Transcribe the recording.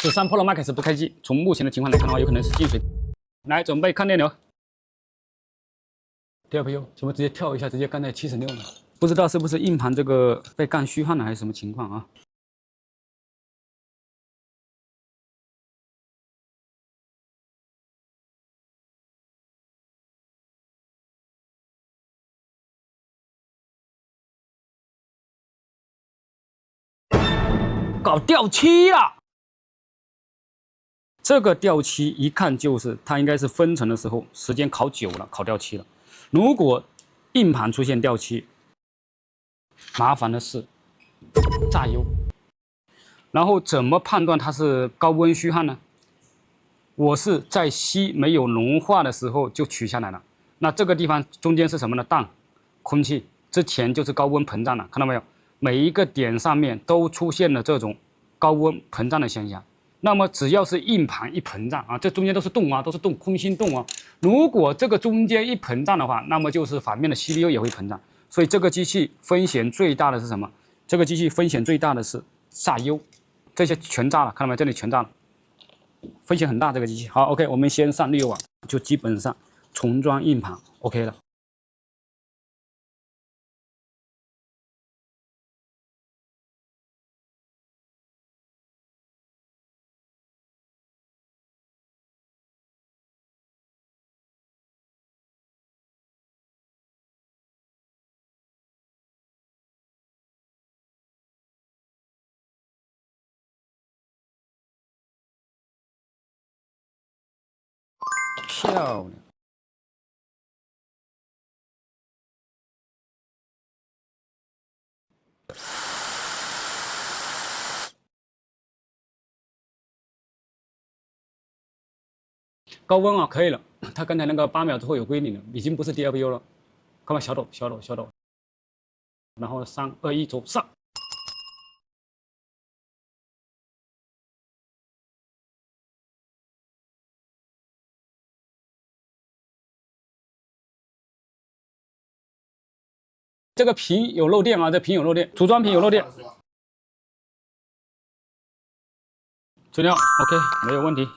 13 Pro Max 不开机，从目前的情况来看的话，有可能是进水。来，准备看电流。DLPU 怎么直接跳一下，直接干在76呢？不知道是不是硬盘这个被干虚焊了，还是什么情况啊？搞掉漆了！这个掉漆一看就是它应该是分层的时候时间烤久了，烤掉漆了。如果硬盘出现掉漆，麻烦的是榨油。然后怎么判断它是高温虚焊呢？我是在锡没有融化的时候就取下来了。那这个地方中间是什么呢？氮、空气，之前就是高温膨胀了，看到没有？每一个点上面都出现了这种高温膨胀的现象。那么只要是硬盘一膨胀啊，这中间都是洞啊，都是洞，空心洞啊。如果这个中间一膨胀的话，那么就是反面的 CPU 也会膨胀。所以这个机器风险最大的是什么？这个机器风险最大的是榨油，这些全炸了，看到没有？这里全炸了，风险很大。这个机器好 ，OK， 我们先上6网，就基本上重装硬盘 OK 了。漂亮。高温啊，可以了。它刚才那个8秒之后有归零了，已经不是 DLPU 了。看吧，小抖，小抖，小抖。然后3、2、1，走上。这个屏有漏电啊，这屏有漏电，组装屏有漏电。资料 OK， 没有问题。